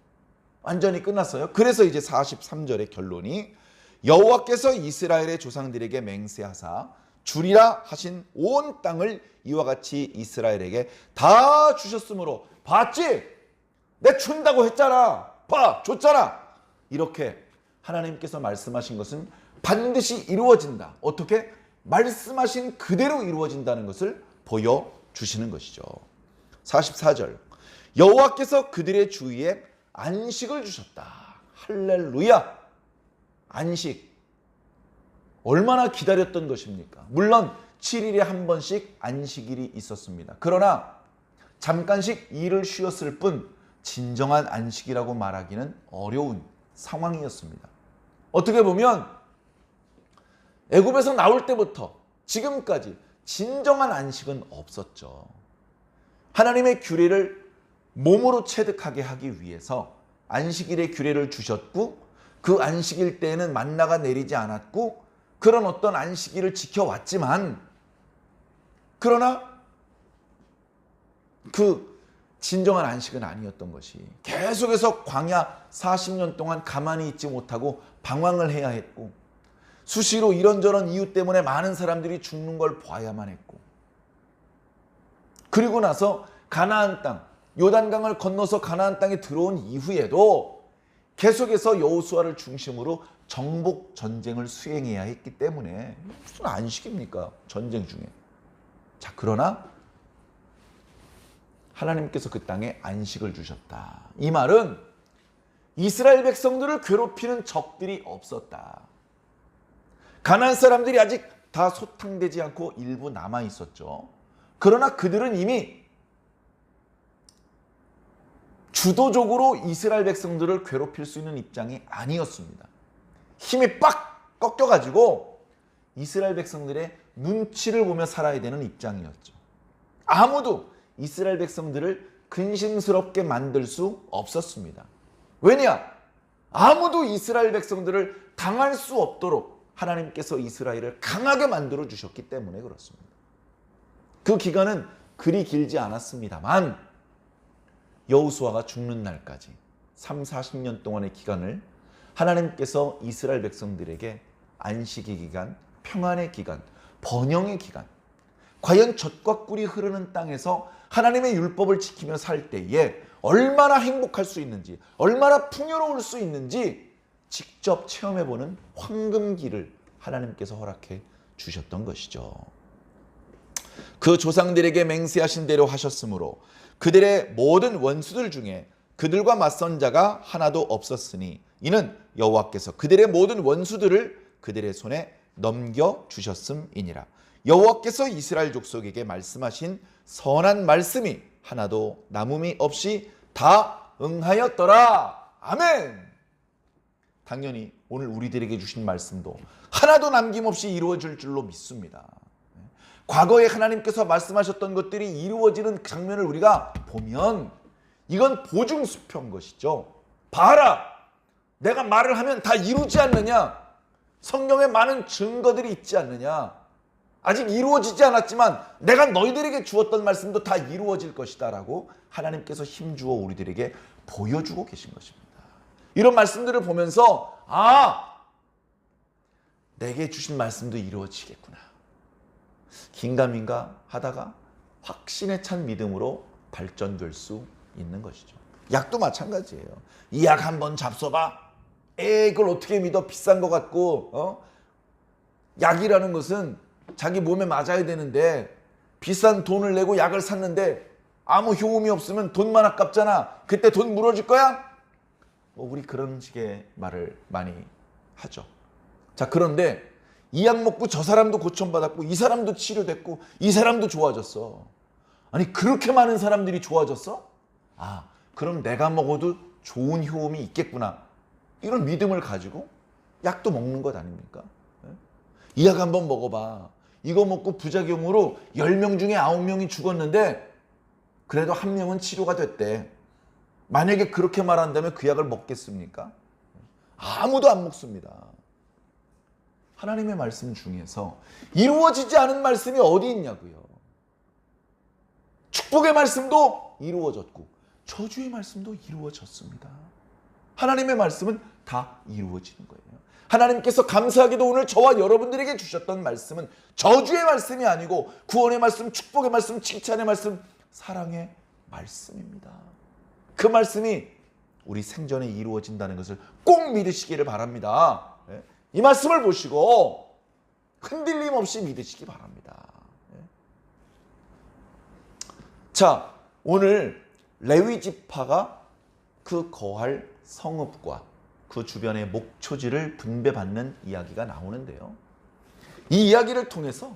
완전히 끝났어요. 그래서 이제 43절의 결론이 여호와께서 이스라엘의 조상들에게 맹세하사 주리라 하신 온 땅을 이와 같이 이스라엘에게 다 주셨으므로, 봤지? 내 준다고 했잖아. 봐, 줬잖아. 이렇게 하나님께서 말씀하신 것은 반드시 이루어진다. 어떻게? 말씀하신 그대로 이루어진다는 것을 보여주시는 것이죠. 44절 여호와께서 그들의 주위에 안식을 주셨다. 할렐루야. 안식. 얼마나 기다렸던 것입니까? 물론 7일에 한 번씩 안식일이 있었습니다. 그러나 잠깐씩 일을 쉬었을 뿐 진정한 안식이라고 말하기는 어려운 상황이었습니다. 어떻게 보면 애굽에서 나올 때부터 지금까지 진정한 안식은 없었죠. 하나님의 규례를 몸으로 체득하게 하기 위해서 안식일의 규례를 주셨고, 그 안식일 때에는 만나가 내리지 않았고, 그런 어떤 안식일을 지켜왔지만, 그러나 그 진정한 안식은 아니었던 것이, 계속해서 광야 40년 동안 가만히 있지 못하고 방황을 해야 했고, 수시로 이런저런 이유 때문에 많은 사람들이 죽는 걸 봐야만 했고, 그리고 나서 가나안 땅, 요단강을 건너서 가나안 땅에 들어온 이후에도 계속해서 여호수아를 중심으로 정복 전쟁을 수행해야 했기 때문에 무슨 안식입니까? 전쟁 중에. 자, 그러나 하나님께서 그 땅에 안식을 주셨다. 이 말은 이스라엘 백성들을 괴롭히는 적들이 없었다. 가나안 사람들이 아직 다 소탕되지 않고 일부 남아 있었죠. 그러나 그들은 이미 주도적으로 이스라엘 백성들을 괴롭힐 수 있는 입장이 아니었습니다. 힘이 빡 꺾여가지고 이스라엘 백성들의 눈치를 보며 살아야 되는 입장이었죠. 아무도 이스라엘 백성들을 근심스럽게 만들 수 없었습니다. 왜냐? 아무도 이스라엘 백성들을 당할 수 없도록 하나님께서 이스라엘을 강하게 만들어 주셨기 때문에 그렇습니다. 그 기간은 그리 길지 않았습니다만 여호수아가 죽는 날까지 30-40년 동안의 기간을 하나님께서 이스라엘 백성들에게 안식의 기간, 평안의 기간, 번영의 기간, 과연 젖과 꿀이 흐르는 땅에서 하나님의 율법을 지키며 살 때에 얼마나 행복할 수 있는지, 얼마나 풍요로울 수 있는지 직접 체험해보는 황금기를 하나님께서 허락해 주셨던 것이죠. 그 조상들에게 맹세하신 대로 하셨으므로 그들의 모든 원수들 중에 그들과 맞선 자가 하나도 없었으니 이는 여호와께서 그들의 모든 원수들을 그들의 손에 넘겨주셨음이니라. 여호와께서 이스라엘 족속에게 말씀하신 선한 말씀이 하나도 남음이 없이 다 응하였더라. 아멘. 당연히 오늘 우리들에게 주신 말씀도 하나도 남김없이 이루어질 줄로 믿습니다. 과거에 하나님께서 말씀하셨던 것들이 이루어지는 장면을 우리가 보면 이건 보증수표인 것이죠. 봐라, 내가 말을 하면 다 이루지 않느냐? 성경에 많은 증거들이 있지 않느냐? 아직 이루어지지 않았지만 내가 너희들에게 주었던 말씀도 다 이루어질 것이다 라고 하나님께서 힘주어 우리들에게 보여주고 계신 것입니다. 이런 말씀들을 보면서 내게 주신 말씀도 이루어지겠구나. 긴가민가 하다가 확신에 찬 믿음으로 발전될 수 있는 것이죠. 약도 마찬가지예요. 이 약 한번 잡숴봐. 그걸 어떻게 믿어? 비싼 것 같고. 약이라는 것은 자기 몸에 맞아야 되는데 비싼 돈을 내고 약을 샀는데 아무 효험이 없으면 돈만 아깝잖아. 그때 돈 물어줄 거야? 우리 그런 식의 말을 많이 하죠. 자, 그런데 이 약 먹고 저 사람도 고침받았고 이 사람도 치료됐고 이 사람도 좋아졌어. 아니, 그렇게 많은 사람들이 좋아졌어? 그럼 내가 먹어도 좋은 효험이 있겠구나. 이런 믿음을 가지고 약도 먹는 것 아닙니까? 이 약 한번 먹어봐. 이거 먹고 부작용으로 10명 중에 9명이 죽었는데 그래도 1명은 치료가 됐대. 만약에 그렇게 말한다면 그 약을 먹겠습니까? 아무도 안 먹습니다. 하나님의 말씀 중에서 이루어지지 않은 말씀이 어디 있냐고요. 축복의 말씀도 이루어졌고 저주의 말씀도 이루어졌습니다. 하나님의 말씀은 다 이루어지는 거예요. 하나님께서 감사하게도 오늘 저와 여러분들에게 주셨던 말씀은 저주의 말씀이 아니고 구원의 말씀, 축복의 말씀, 칭찬의 말씀, 사랑의 말씀입니다. 그 말씀이 우리 생전에 이루어진다는 것을 꼭 믿으시기를 바랍니다. 이 말씀을 보시고 흔들림 없이 믿으시기 바랍니다. 자, 오늘 레위 지파가 그 거할 성읍과 그 주변의 목초지를 분배받는 이야기가 나오는데요. 이 이야기를 통해서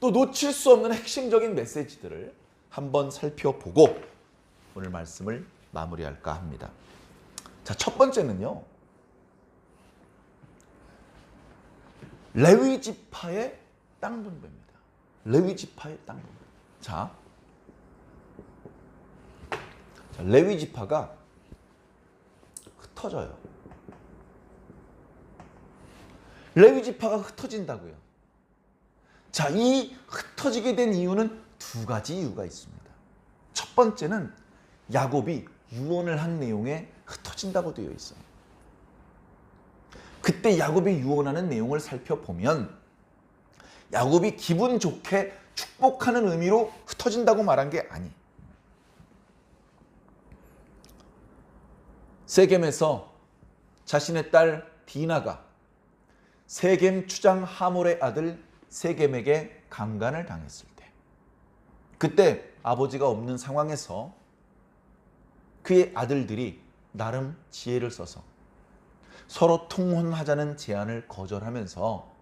또 놓칠 수 없는 핵심적인 메시지들을 한번 살펴보고 오늘 말씀을 마무리할까 합니다. 자, 첫 번째는요. 레위 지파의 땅 분배입니다. 레위 지파의 땅 분배. 자, 레위 지파가 흩어져요. 레위 지파가 흩어진다고요. 자, 이 흩어지게 된 이유는 두 가지 이유가 있습니다. 첫 번째는 야곱이 유언을 한 내용에 흩어진다고 되어 있어요. 그때 야곱이 유언하는 내용을 살펴보면 야곱이 기분 좋게 축복하는 의미로 흩어진다고 말한 게 아니에요. 세겜에서 자신의 딸 디나가 세겜 추장 하몰의 아들 세겜에게 강간을 당했을 때, 그때 아버지가 없는 상황에서 그의 아들들이 나름 지혜를 써서 서로 통혼하자는 제안을 거절하면서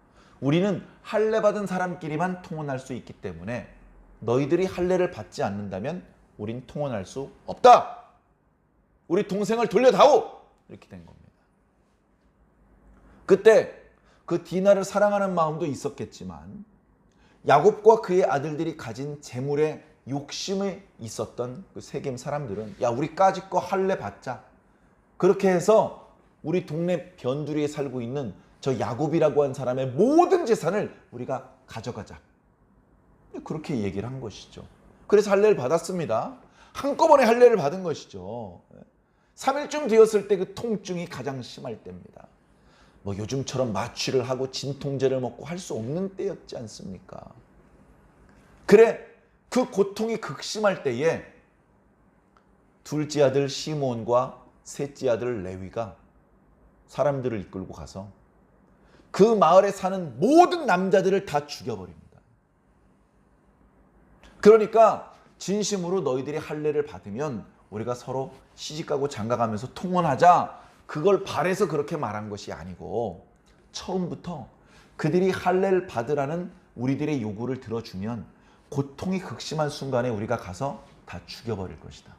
우리는 할례 받은 사람끼리만 통혼할 수 있기 때문에 너희들이 할례를 받지 않는다면 우린 통혼할 수 없다. 우리 동생을 돌려다오. 이렇게 된 겁니다. 그때 그 디나를 사랑하는 마음도 있었겠지만 야곱과 그의 아들들이 가진 재물에 욕심이 있었던 그 세겜 사람들은 야, 우리 까짓 거 할례 받자. 그렇게 해서 우리 동네 변두리에 살고 있는 저 야곱이라고 한 사람의 모든 재산을 우리가 가져가자. 그렇게 얘기를 한 것이죠. 그래서 할례를 받았습니다. 한꺼번에 할례를 받은 것이죠. 3일쯤 되었을 때 그 통증이 가장 심할 때입니다. 뭐 요즘처럼 마취를 하고 진통제를 먹고 할 수 없는 때였지 않습니까? 그래, 그 고통이 극심할 때에 둘째 아들 시몬과 셋째 아들 레위가 사람들을 이끌고 가서 그 마을에 사는 모든 남자들을 다 죽여버립니다. 그러니까 진심으로 너희들이 할례를 받으면 우리가 서로 시집가고 장가가면서 통혼하자, 그걸 바래서 그렇게 말한 것이 아니고 처음부터 그들이 할례를 받으라는 우리들의 요구를 들어주면 고통이 극심한 순간에 우리가 가서 다 죽여버릴 것이다.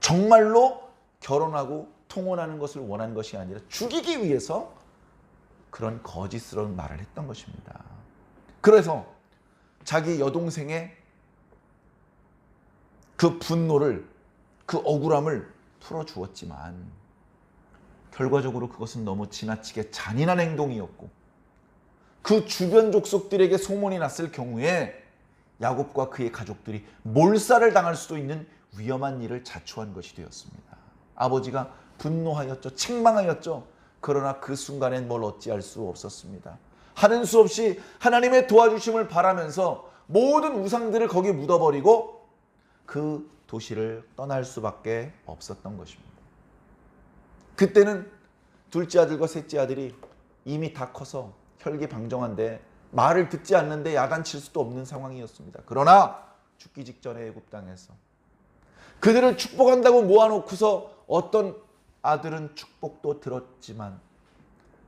정말로 결혼하고 통혼하는 것을 원한 것이 아니라 죽이기 위해서 그런 거짓스러운 말을 했던 것입니다. 그래서 자기 여동생의 그 분노를, 그 억울함을 풀어주었지만 결과적으로 그것은 너무 지나치게 잔인한 행동이었고 그 주변 족속들에게 소문이 났을 경우에 야곱과 그의 가족들이 몰살을 당할 수도 있는 위험한 일을 자초한 것이 되었습니다. 아버지가 분노하였죠. 책망하였죠. 그러나 그 순간엔 뭘 어찌할 수 없었습니다. 하는 수 없이 하나님의 도와주심을 바라면서 모든 우상들을 거기에 묻어버리고 그 도시를 떠날 수밖에 없었던 것입니다. 그때는 둘째 아들과 셋째 아들이 이미 다 커서 혈기방정한데 말을 듣지 않는데 야단칠 수도 없는 상황이었습니다. 그러나 죽기 직전에 애굽 땅에서 그들을 축복한다고 모아놓고서 어떤 아들은 축복도 들었지만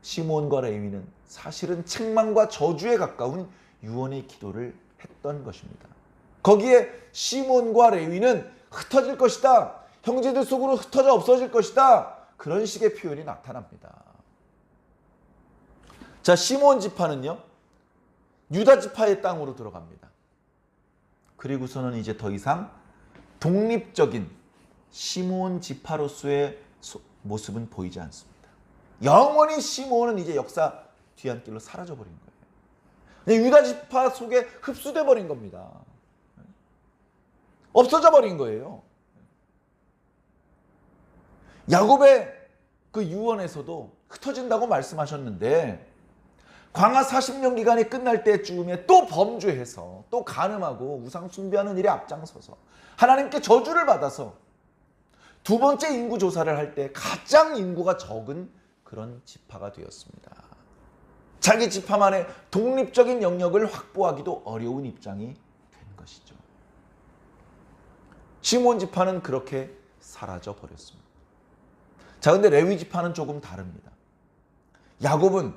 시므온과 레위는 사실은 책망과 저주에 가까운 유언의 기도를 했던 것입니다. 거기에 시므온과 레위는 흩어질 것이다. 형제들 속으로 흩어져 없어질 것이다. 그런 식의 표현이 나타납니다. 자, 시므온 지파는요, 유다 지파의 땅으로 들어갑니다. 그리고서는 이제 더 이상 독립적인 시므온 지파로서의 모습은 보이지 않습니다. 영원히 시므온은 이제 역사 뒤안길로 사라져버린 거예요. 유다 지파 속에 흡수돼 버린 겁니다. 없어져 버린 거예요. 야곱의 그 유언에서도 흩어진다고 말씀하셨는데 광야 40년 기간이 끝날 때쯤에 또 범죄해서 또 간음하고 우상 숭배하는 일에 앞장서서 하나님께 저주를 받아서 두 번째 인구 조사를 할 때 가장 인구가 적은 그런 지파가 되었습니다. 자기 지파만의 독립적인 영역을 확보하기도 어려운 입장이 된 것이죠. 시므온 지파는 그렇게 사라져 버렸습니다. 자, 근데 레위 지파는 조금 다릅니다. 야곱은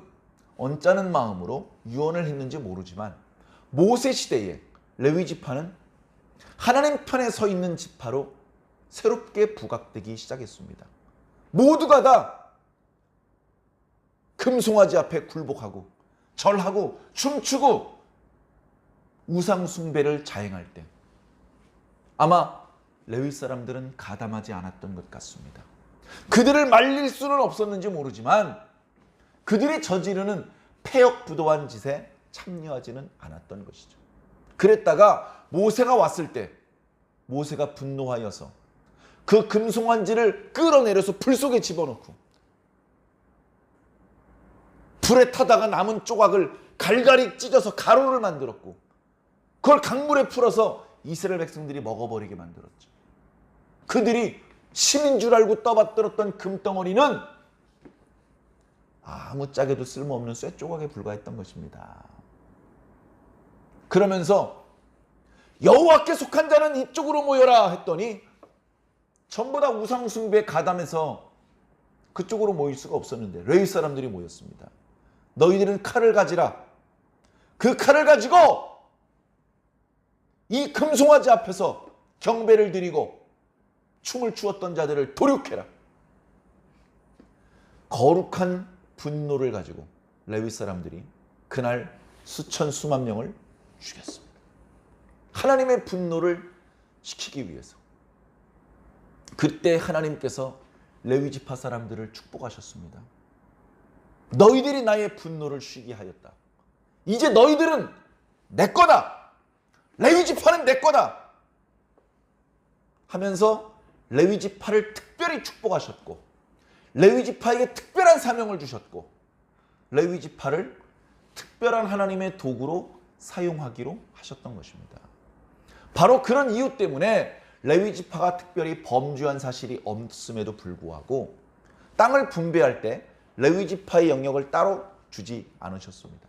언짢은 마음으로 유언을 했는지 모르지만 모세 시대에 레위 지파는 하나님 편에 서 있는 지파로 새롭게 부각되기 시작했습니다. 모두가 다 금송아지 앞에 굴복하고 절하고 춤추고 우상 숭배를 자행할 때 아마 레위 사람들은 가담하지 않았던 것 같습니다. 그들을 말릴 수는 없었는지 모르지만 그들이 저지르는 폐역부도한 짓에 참여하지는 않았던 것이죠. 그랬다가 모세가 왔을 때 모세가 분노하여서 그 금송아지를 끌어내려서 불 속에 집어넣고 불에 타다가 남은 조각을 갈갈이 찢어서 가루를 만들었고 그걸 강물에 풀어서 이스라엘 백성들이 먹어버리게 만들었죠. 그들이 신인 줄 알고 떠받들었던 금덩어리는 아무짝에도 쓸모없는 쇠조각에 불과했던 것입니다. 그러면서 여호와께 속한 자는 이쪽으로 모여라 했더니 전부 다 우상 숭배에 가담해서 그쪽으로 모일 수가 없었는데 레위 사람들이 모였습니다. 너희들은 칼을 가지라. 그 칼을 가지고 이 금송아지 앞에서 경배를 드리고 춤을 추었던 자들을 도륙해라. 거룩한 분노를 가지고 레위 사람들이 그날 수천 수만 명을 죽였습니다. 하나님의 분노를 식히기 위해서. 그때 하나님께서 레위 지파 사람들을 축복하셨습니다. 너희들이 나의 분노를 쉬게 하였다. 이제 너희들은 내 거다. 레위 지파는 내 거다. 하면서 레위 지파를 특별히 축복하셨고 레위 지파에게 특별한 사명을 주셨고 레위 지파를 특별한 하나님의 도구로 사용하기로 하셨던 것입니다. 바로 그런 이유 때문에 레위 지파가 특별히 범죄한 사실이 없음에도 불구하고 땅을 분배할 때 레위 지파의 영역을 따로 주지 않으셨습니다.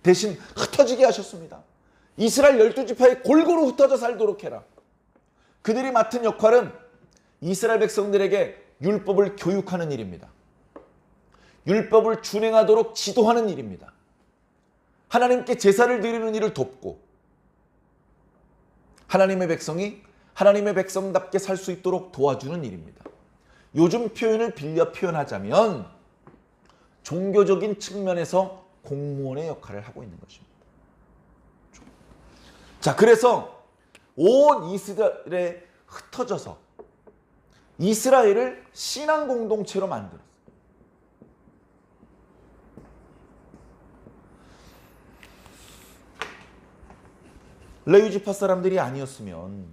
대신 흩어지게 하셨습니다. 이스라엘 12지파에 골고루 흩어져 살도록 해라. 그들이 맡은 역할은 이스라엘 백성들에게 율법을 교육하는 일입니다. 율법을 준행하도록 지도하는 일입니다. 하나님께 제사를 드리는 일을 돕고 하나님의 백성이 하나님의 백성답게 살 수 있도록 도와주는 일입니다. 요즘 표현을 빌려 표현하자면 종교적인 측면에서 공무원의 역할을 하고 있는 것입니다. 자, 그래서 온 이스라엘에 흩어져서 이스라엘을 신앙 공동체로 만들었어요. 레위 지파 사람들이 아니었으면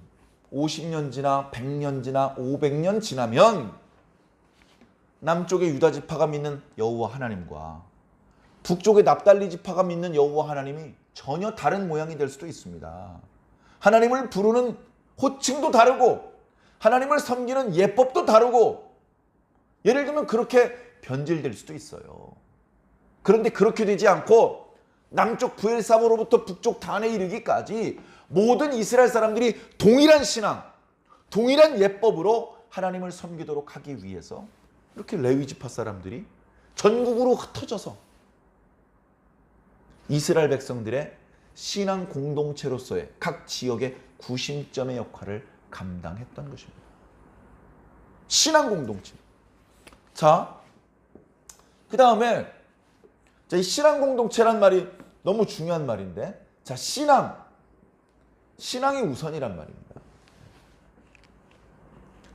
50년 지나 100년 지나 500년 지나면 남쪽의 유다 지파가 믿는 여호와 하나님과 북쪽의 납달리 지파가 믿는 여호와 하나님이 전혀 다른 모양이 될 수도 있습니다. 하나님을 부르는 호칭도 다르고 하나님을 섬기는 예법도 다르고 예를 들면 그렇게 변질될 수도 있어요. 그런데 그렇게 되지 않고 남쪽 브엘사보로부터 북쪽 단에 이르기까지 모든 이스라엘 사람들이 동일한 신앙, 동일한 예법으로 하나님을 섬기도록 하기 위해서 이렇게 레위 지파 사람들이 전국으로 흩어져서 이스라엘 백성들의 신앙 공동체로서의 각 지역의 구심점의 역할을 감당했던 것입니다. 신앙 공동체. 자, 그 다음에 이 신앙 공동체란 말이 너무 중요한 말인데, 자, 신앙이 우선이란 말입니다.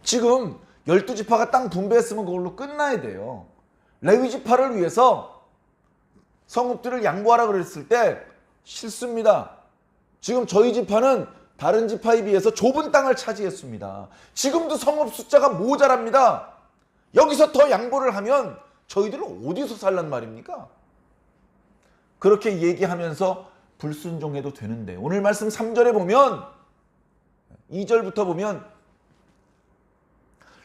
지금 12지파가 땅 분배했으면 그걸로 끝나야 돼요. 레위 지파를 위해서 성읍들을 양보하라 그랬을 때 싫습니다. 지금 저희 지파는 다른 지파에 비해서 좁은 땅을 차지했습니다. 지금도 성읍 숫자가 모자랍니다. 여기서 더 양보를 하면 저희들은 어디서 살란 말입니까? 그렇게 얘기하면서 불순종해도 되는데 오늘 말씀 3절에 보면 2절부터 보면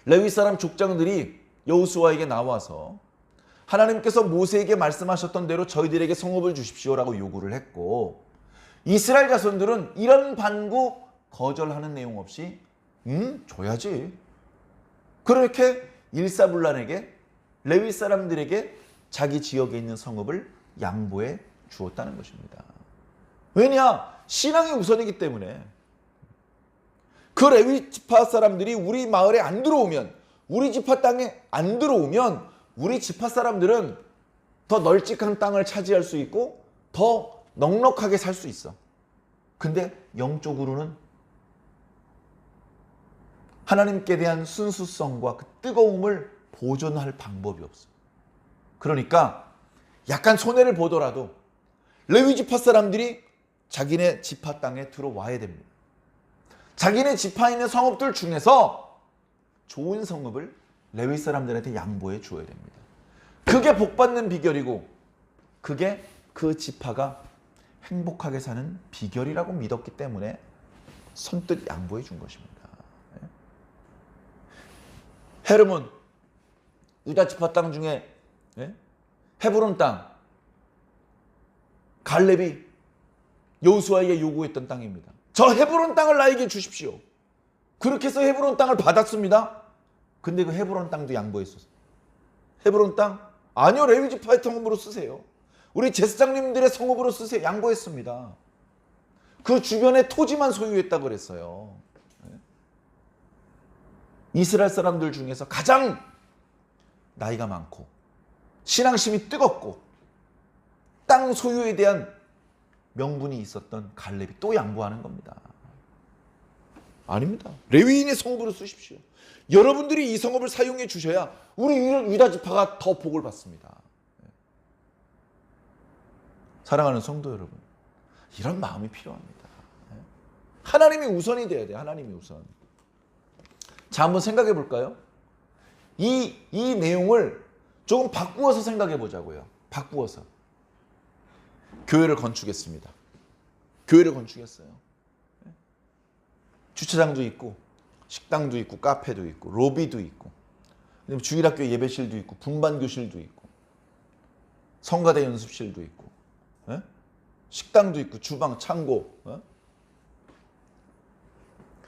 레위 사람 족장들이 여호수아에게 나와서 하나님께서 모세에게 말씀하셨던 대로 저희들에게 성읍을 주십시오라고 요구를 했고 이스라엘 자손들은 이런 반구 거절하는 내용 없이 줘야지. 그렇게 일사불란에게 레위 사람들에게 자기 지역에 있는 성읍을 양보해 주었다는 것입니다. 왜냐? 신앙이 우선이기 때문에. 그 레위 지파 사람들이 우리 마을에 안 들어오면, 우리 지파 땅에 안 들어오면 우리 지파 사람들은 더 널찍한 땅을 차지할 수 있고 더 넉넉하게 살 수 있어. 근데 영적으로는 하나님께 대한 순수성과 그 뜨거움을 보존할 방법이 없어. 그러니까 약간 손해를 보더라도 레위 지파 사람들이 자기네 지파 땅에 들어와야 됩니다. 자기네 지파에 있는 성읍들 중에서 좋은 성읍을 레위 사람들한테 양보해 주어야 됩니다. 그게 복받는 비결이고 그게 그 지파가 행복하게 사는 비결이라고 믿었기 때문에 선뜻 양보해 준 것입니다. 헤르몬, 유다 지파 땅 중에 헤브론 땅, 갈렙이 여호수아에게 요구했던 땅입니다. 저 헤브론 땅을 나에게 주십시오. 그렇게 해서 헤브론 땅을 받았습니다. 근데 그 헤브론 땅도 양보했었어요. 헤브론 땅? 아니요, 레위 지파의 성읍으로 쓰세요. 우리 제사장님들의 성읍으로 쓰세요. 양보했습니다. 그 주변에 토지만 소유했다고 그랬어요. 이스라엘 사람들 중에서 가장 나이가 많고 신앙심이 뜨겁고 땅 소유에 대한 명분이 있었던 갈렙이 또 양보하는 겁니다. 아닙니다. 레위인의 성읍으로 쓰십시오. 여러분들이 이 성읍을 사용해 주셔야 우리 유다 지파가 더 복을 받습니다. 사랑하는 성도 여러분, 이런 마음이 필요합니다. 하나님이 우선이 돼야 돼요. 하나님이 우선. 자, 한번 생각해 볼까요? 이 내용을 조금 바꾸어서 생각해 보자고요. 바꾸어서. 교회를 건축했습니다. 교회를 건축했어요. 주차장도 있고 식당도 있고 카페도 있고 로비도 있고 주일학교 예배실도 있고 분반교실도 있고 성가대 연습실도 있고 식당도 있고 주방, 창고.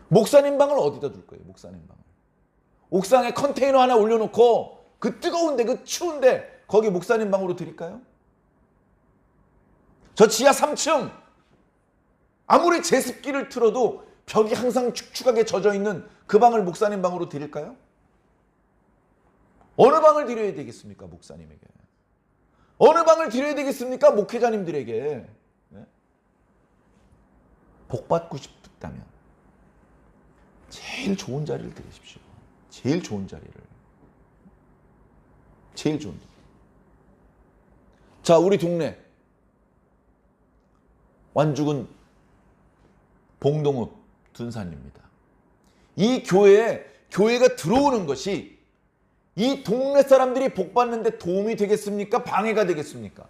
목사님 방을 어디다 둘 거예요? 목사님 방을. 옥상에 컨테이너 하나 올려놓고 그 뜨거운데 그 추운데 거기 목사님 방으로 드릴까요? 저 지하 3층 아무리 제습기를 틀어도 벽이 항상 축축하게 젖어있는 그 방을 목사님 방으로 드릴까요? 어느 방을 드려야 되겠습니까? 목사님에게. 어느 방을 드려야 되겠습니까? 목회자님들에게. 네? 복받고 싶다면 제일 좋은 자리를 드리십시오. 제일 좋은 자리를. 제일 좋은 자리. 자, 우리 동네 완죽은 봉동읍 둔산입니다. 이 교회가 들어오는 것이 이 동네 사람들이 복 받는데 도움이 되겠습니까? 방해가 되겠습니까?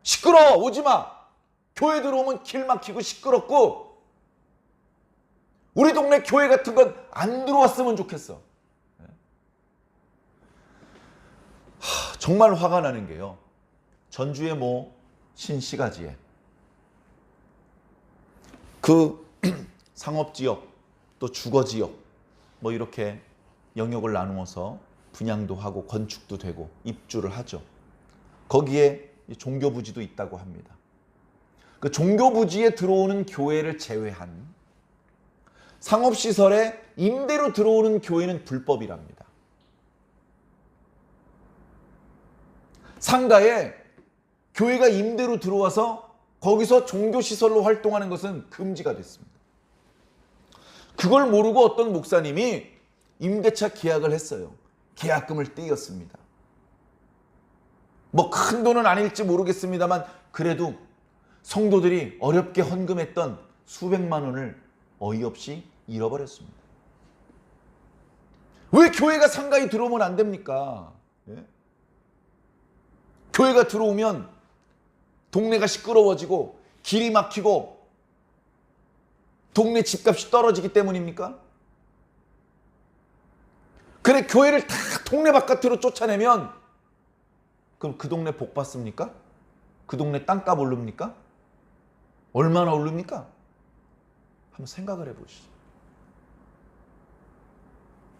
시끄러워, 오지 마. 교회 들어오면 길 막히고 시끄럽고, 우리 동네 교회 같은 건 안 들어왔으면 좋겠어. 정말 화가 나는 게요, 전주의 모 신시가지에 그 상업지역 또 주거지역 뭐 이렇게 영역을 나누어서 분양도 하고 건축도 되고 입주를 하죠. 거기에 종교부지도 있다고 합니다. 그 종교부지에 들어오는 교회를 제외한 상업시설에 임대로 들어오는 교회는 불법이랍니다. 상가에 교회가 임대로 들어와서 거기서 종교시설로 활동하는 것은 금지가 됐습니다. 그걸 모르고 어떤 목사님이 임대차 계약을 했어요. 계약금을 떼었습니다. 뭐 큰 돈은 아닐지 모르겠습니다만 그래도 성도들이 어렵게 헌금했던 수백만 원을 어이없이 잃어버렸습니다. 왜 교회가 상가에 들어오면 안 됩니까? 예? 교회가 들어오면 동네가 시끄러워지고 길이 막히고 동네 집값이 떨어지기 때문입니까? 그래, 교회를 다 동네 바깥으로 쫓아내면 그럼 그 동네 복 받습니까? 그 동네 땅값 오릅니까? 얼마나 오릅니까? 한번 생각을 해보시죠.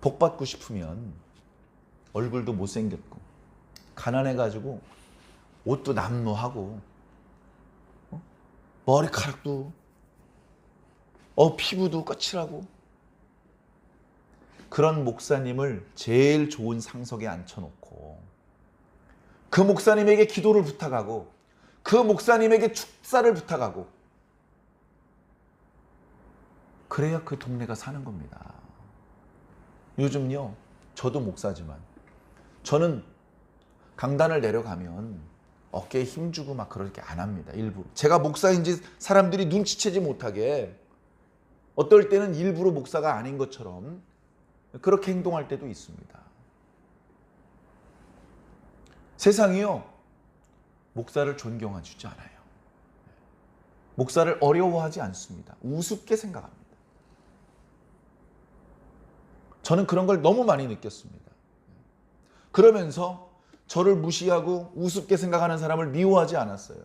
복 받고 싶으면 얼굴도 못생겼고 가난해가지고 옷도 남루하고 머리카락도 피부도 거칠하고 그런 목사님을 제일 좋은 상석에 앉혀놓고 그 목사님에게 기도를 부탁하고 그 목사님에게 축사를 부탁하고 그래야 그 동네가 사는 겁니다. 요즘요, 저도 목사지만 저는 강단을 내려가면 어깨에 힘주고 막 그렇게 안 합니다. 일부러. 제가 목사인지 사람들이 눈치채지 못하게 어떨 때는 일부러 목사가 아닌 것처럼 그렇게 행동할 때도 있습니다. 세상이요, 목사를 존경해주지 않아요. 목사를 어려워하지 않습니다. 우습게 생각합니다. 저는 그런 걸 너무 많이 느꼈습니다. 그러면서 저를 무시하고 우습게 생각하는 사람을 미워하지 않았어요.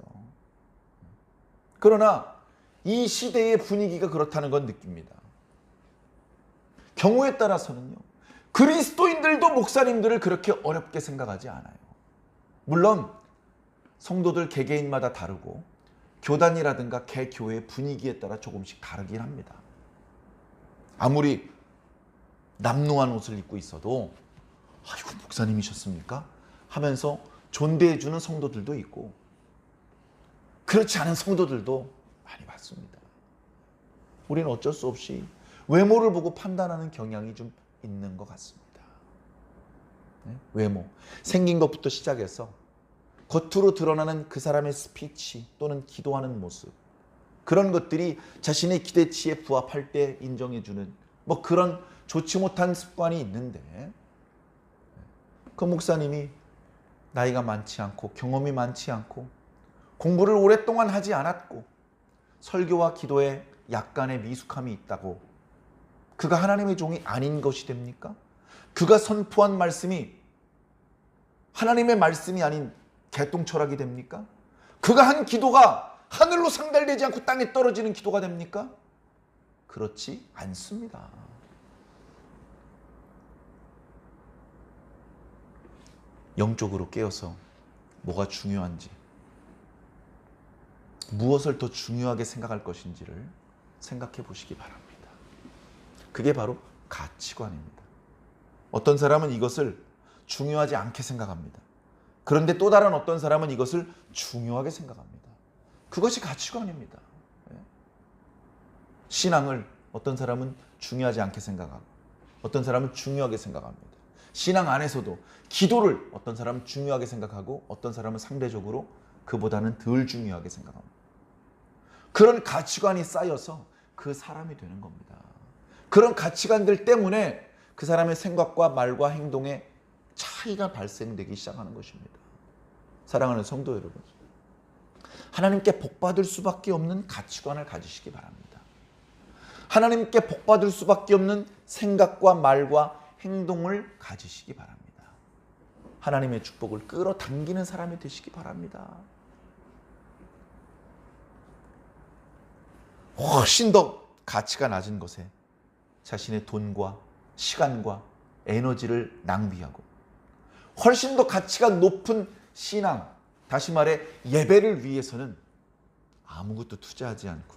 그러나 이 시대의 분위기가 그렇다는 건 느낍니다. 경우에 따라서는요, 그리스도인들도 목사님들을 그렇게 어렵게 생각하지 않아요. 물론 성도들 개개인마다 다르고 교단이라든가 개교회의 분위기에 따라 조금씩 다르긴 합니다. 아무리 남루한 옷을 입고 있어도 아이고 목사님이셨습니까? 하면서 존대해주는 성도들도 있고 그렇지 않은 성도들도 많이 봤습니다. 우리는 어쩔 수 없이 외모를 보고 판단하는 경향이 좀 있는 것 같습니다. 외모, 생긴 것부터 시작해서 겉으로 드러나는 그 사람의 스피치 또는 기도하는 모습, 그런 것들이 자신의 기대치에 부합할 때 인정해주는 뭐 그런 좋지 못한 습관이 있는데, 그 목사님이 나이가 많지 않고 경험이 많지 않고 공부를 오랫동안 하지 않았고 설교와 기도에 약간의 미숙함이 있다고 그가 하나님의 종이 아닌 것이 됩니까? 그가 선포한 말씀이 하나님의 말씀이 아닌 개똥철학이 됩니까? 그가 한 기도가 하늘로 상달되지 않고 땅에 떨어지는 기도가 됩니까? 그렇지 않습니다. 영적으로 깨어서 뭐가 중요한지, 무엇을 더 중요하게 생각할 것인지를 생각해 보시기 바랍니다. 그게 바로 가치관입니다. 어떤 사람은 이것을 중요하지 않게 생각합니다. 그런데 또 다른 어떤 사람은 이것을 중요하게 생각합니다. 그것이 가치관입니다. 신앙을 어떤 사람은 중요하지 않게 생각하고 어떤 사람은 중요하게 생각합니다. 신앙 안에서도 기도를 어떤 사람은 중요하게 생각하고 어떤 사람은 상대적으로 그보다는 덜 중요하게 생각합니다. 그런 가치관이 쌓여서 그 사람이 되는 겁니다. 그런 가치관들 때문에 그 사람의 생각과 말과 행동에 차이가 발생되기 시작하는 것입니다. 사랑하는 성도 여러분, 하나님께 복받을 수밖에 없는 가치관을 가지시기 바랍니다. 하나님께 복받을 수밖에 없는 생각과 말과 행동을 가지시기 바랍니다. 하나님의 축복을 끌어당기는 사람이 되시기 바랍니다. 훨씬 더 가치가 낮은 것에 자신의 돈과 시간과 에너지를 낭비하고 훨씬 더 가치가 높은 신앙, 다시 말해 예배를 위해서는 아무것도 투자하지 않고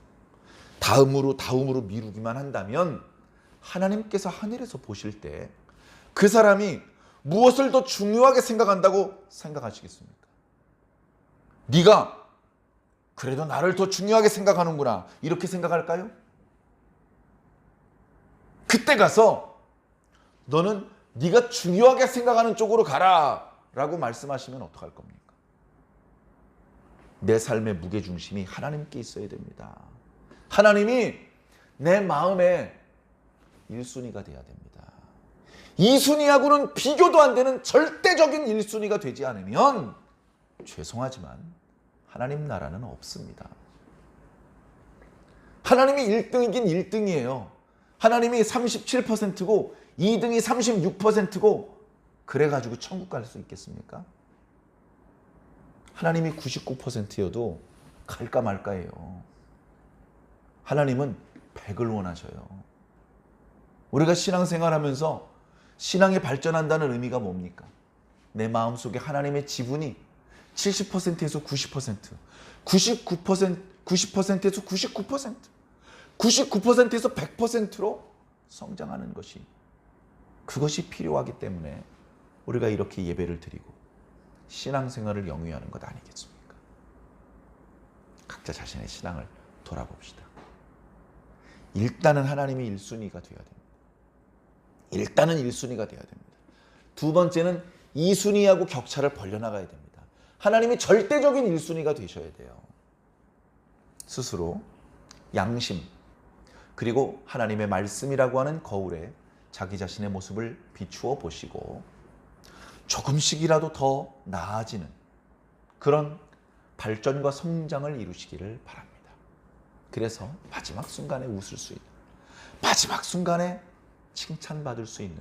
다음으로 미루기만 한다면 하나님께서 하늘에서 보실 때 그 사람이 무엇을 더 중요하게 생각한다고 생각하시겠습니까? 네가 그래도 나를 더 중요하게 생각하는구나 이렇게 생각할까요? 그때 가서 너는 네가 중요하게 생각하는 쪽으로 가라 라고 말씀하시면 어떡할 겁니까? 내 삶의 무게중심이 하나님께 있어야 됩니다. 하나님이 내 마음의 1순위가 돼야 됩니다. 2순위하고는 비교도 안 되는 절대적인 1순위가 되지 않으면 죄송하지만 하나님 나라는 없습니다. 하나님이 1등이긴 1등이에요. 하나님이 37%고 2등이 36%고 그래가지고 천국 갈 수 있겠습니까? 하나님이 99%여도 갈까 말까예요. 하나님은 100을 원하셔요. 우리가 신앙생활하면서 신앙이 발전한다는 의미가 뭡니까? 내 마음속에 하나님의 지분이 70%에서 90%, 90%에서 99%, 99%에서 100%로 성장하는 것이 그것이 필요하기 때문에 우리가 이렇게 예배를 드리고 신앙생활을 영위하는 것 아니겠습니까? 각자 자신의 신앙을 돌아봅시다. 일단은 하나님이 1순위가 되어야 됩니다. 일단은 1순위가 되어야 됩니다. 두 번째는 2순위하고 격차를 벌려나가야 됩니다. 하나님이 절대적인 1순위가 되셔야 돼요. 스스로 양심 그리고 하나님의 말씀이라고 하는 거울에 자기 자신의 모습을 비추어 보시고 조금씩이라도 더 나아지는 그런 발전과 성장을 이루시기를 바랍니다. 그래서 마지막 순간에 웃을 수 있는, 마지막 순간에 칭찬받을 수 있는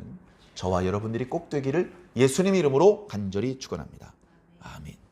저와 여러분들이 꼭 되기를 예수님 이름으로 간절히 축원합니다. 아멘.